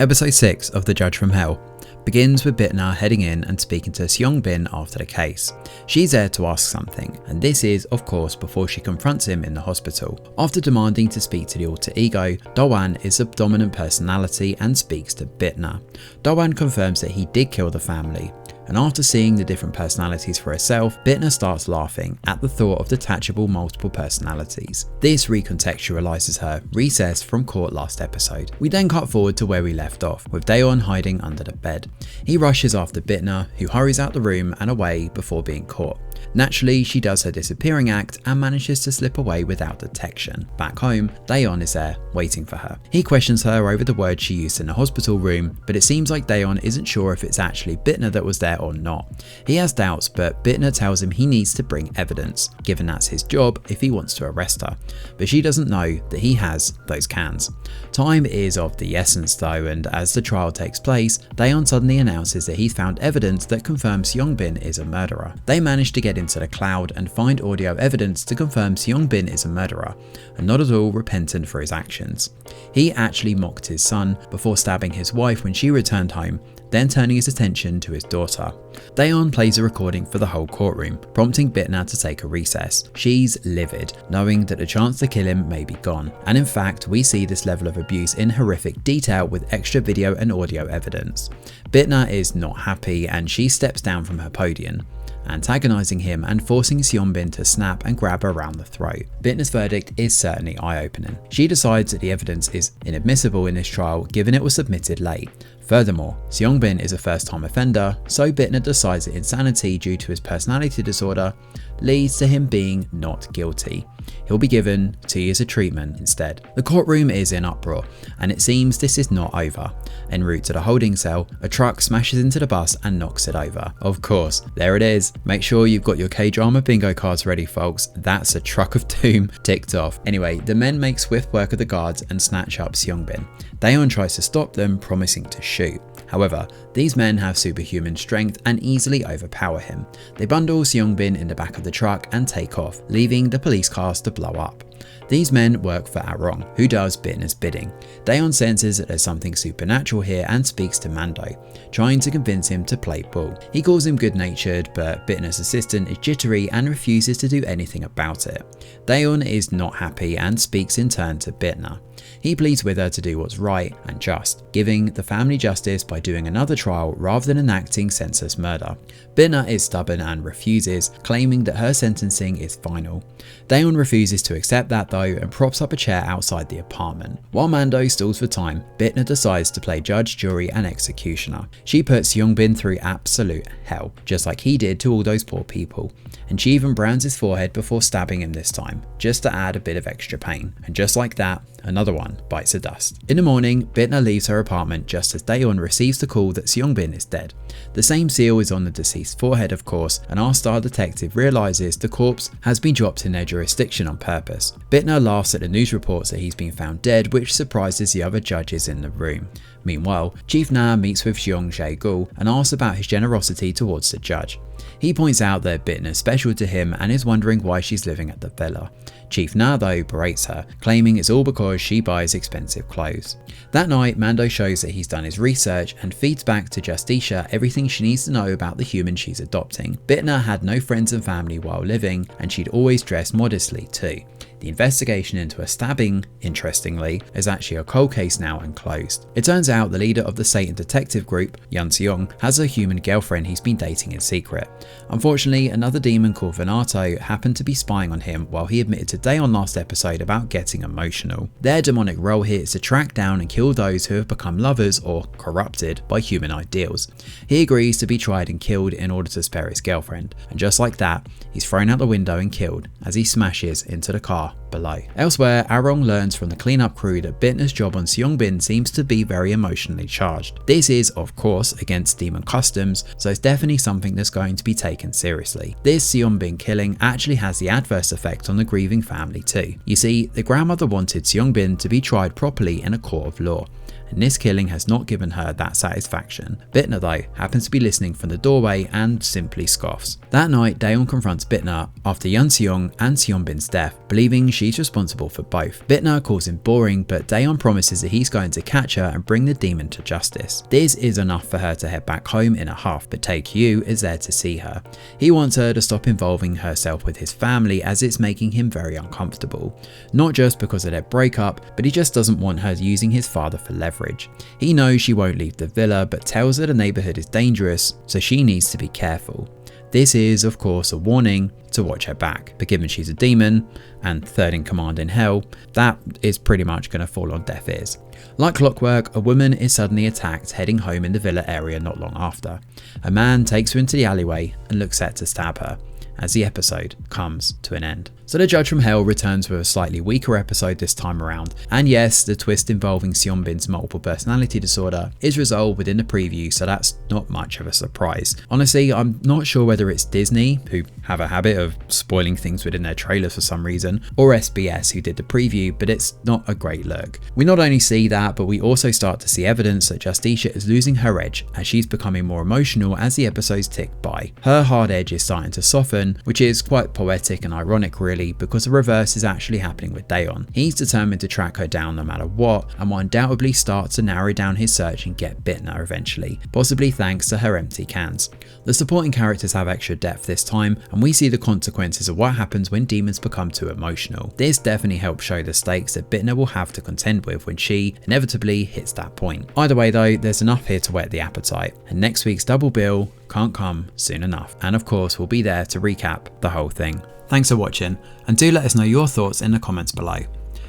Episode 6 of The Judge from Hell begins with Bitna heading in and speaking to Seungbin after the case. She's there to ask something, and this is, of course, before she confronts him in the hospital. After demanding to speak to the alter ego, Do-wan is the dominant personality and speaks to Bitna. Do-wan confirms that he did kill the family, and after seeing the different personalities for herself, Bitna starts laughing at the thought of detachable multiple personalities. This recontextualizes her recess from court last episode. We then cut forward to where we left off, with Daeon hiding under the bed. He rushes after Bitna, who hurries out the room and away before being caught. Naturally, she does her disappearing act and manages to slip away without detection. Back home, Daeon is there, waiting for her. He questions her over the words she used in the hospital room, but it seems like Daeon isn't sure if it's actually Bitna that was there or not. He has doubts, but Bitna tells him he needs to bring evidence, given that's his job if he wants to arrest her. But she doesn't know that he has those cans. Time is of the essence though, and as the trial takes place, Daeon suddenly announces that he's found evidence that confirms Seungbin is a murderer. They manage to get into the cloud and find audio evidence to confirm Seungbin is a murderer, and not at all repentant for his actions. He actually mocked his son before stabbing his wife when she returned home, then turning his attention to his daughter. Daeon plays a recording for the whole courtroom, prompting Bitna to take a recess. She's livid, knowing that the chance to kill him may be gone, and in fact we see this level of abuse in horrific detail with extra video and audio evidence. Bitna is not happy and she steps down from her podium, antagonizing him and forcing Seungbin to snap and grab her around the throat. Bitna's verdict is certainly eye-opening. She decides that the evidence is inadmissible in this trial given it was submitted late. Furthermore, Seungbin is a first-time offender, so Bitna decides that insanity due to his personality disorder leads to him being not guilty. He'll be given 2 years of treatment instead. The courtroom is in uproar, and it seems this is not over. En route to the holding cell, a truck smashes into the bus and knocks it over. Of course, there it is. Make sure you've got your K-drama bingo cards ready, folks. That's a truck of doom ticked off. Anyway, the men make swift work of the guards and snatch up Seungbin. Daeon tries to stop them, promising to shoot. However, these men have superhuman strength and easily overpower him. They bundle Seungbin in the back of the truck and take off, leaving the police cars to blow up. These men work for Arong, who does Bitna's bidding. Daeon senses that there's something supernatural here and speaks to Mando, trying to convince him to play ball. He calls him good-natured, but Bitna's assistant is jittery and refuses to do anything about it. Daeon is not happy and speaks in turn to Bitna. He pleads with her to do what's right and just, giving the family justice by doing another trial rather than enacting senseless murder. Bitna is stubborn and refuses, claiming that her sentencing is final. Daeon refuses to accept that though and props up a chair outside the apartment. While Mando stalls for time, Bitna decides to play judge, jury and executioner. She puts Seungbin through absolute hell, just like he did to all those poor people, and she even browns his forehead before stabbing him this time, just to add a bit of extra pain. And just like that, another one bites the dust. In the morning, Bitna leaves her apartment just as Daeon receives the call that Seungbin is dead. The same seal is on the deceased's forehead, of course, and our star detective realizes the corpse has been dropped in their jurisdiction on purpose. Bitna laughs at the news reports that he's been found dead, which surprises the other judges in the room. Meanwhile, Chief Na meets with Jeong Jae-gul and asks about his generosity towards the judge. He points out that Bitna is special to him and is wondering why she's living at the villa. Chief Na though berates her, claiming it's all because she buys expensive clothes. That night, Mando shows that he's done his research and feeds back to Justicia everything she needs to know about the human she's adopting. Bitna had no friends and family while living, and she'd always dressed modestly too. The investigation into a stabbing, interestingly, is actually a cold case now and closed. It turns out the leader of the Satan detective group, Yun Seong, has a human girlfriend he's been dating in secret. Unfortunately, another demon called Venato happened to be spying on him while he admitted to Daeon last episode about getting emotional. Their demonic role here is to track down and kill those who have become lovers or corrupted by human ideals. He agrees to be tried and killed in order to spare his girlfriend, and just like that, he's thrown out the window and killed as he smashes into the car below. Elsewhere, Arong learns from the cleanup crew that Bitna's job on Seungbin seems to be very emotionally charged. This is, of course, against demon customs, so it's definitely something that's going to be taken seriously. This Seungbin killing actually has the adverse effect on the grieving family too. You see, the grandmother wanted Seungbin to be tried properly in a court of law, and this killing has not given her that satisfaction. Bitna though happens to be listening from the doorway and simply scoffs. That night, Daeon confronts Bitna after Yeonseong and Seungbin's death, believing she's responsible for both. Bitna calls him boring, but Daeon promises that he's going to catch her and bring the demon to justice. This is enough for her to head back home in a huff, but Tae-kyu is there to see her. He wants her to stop involving herself with his family as it's making him very uncomfortable. Not just because of their breakup, but he just doesn't want her using his father for leverage. He knows she won't leave the villa, but tells her the neighbourhood is dangerous, so she needs to be careful. This is, of course, a warning to watch her back, but given she's a demon and third in command in hell, that is pretty much going to fall on deaf ears. Like clockwork, a woman is suddenly attacked heading home in the villa area not long after. A man takes her into the alleyway and looks set to stab her, as the episode comes to an end. So the Judge from Hell returns with a slightly weaker episode this time around, and yes, the twist involving Seungbin's multiple personality disorder is resolved within the preview, so that's not much of a surprise. Honestly, I'm not sure whether it's Disney, who have a habit of spoiling things within their trailers for some reason, or SBS, who did the preview, but it's not a great look. We not only see that, but we also start to see evidence that Justicia is losing her edge as she's becoming more emotional as the episodes tick by. Her hard edge is starting to soften, which is quite poetic and ironic really, because the reverse is actually happening with Daeon. He's determined to track her down no matter what, and will undoubtedly start to narrow down his search and get Bitna eventually, possibly thanks to her empty cans. The supporting characters have extra depth this time, and we see the consequences of what happens when demons become too emotional. This definitely helps show the stakes that Bitna will have to contend with when she inevitably hits that point. Either way though, there's enough here to whet the appetite, and next week's double bill can't come soon enough, and of course we'll be there to recap the whole thing. Thanks for watching, and do let us know your thoughts in the comments below.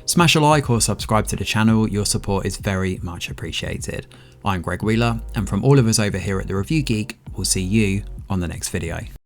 Smash a like or subscribe to the channel, your support is very much appreciated. I'm Greg Wheeler, and from all of us over here at The Review Geek, we'll see you on the next video.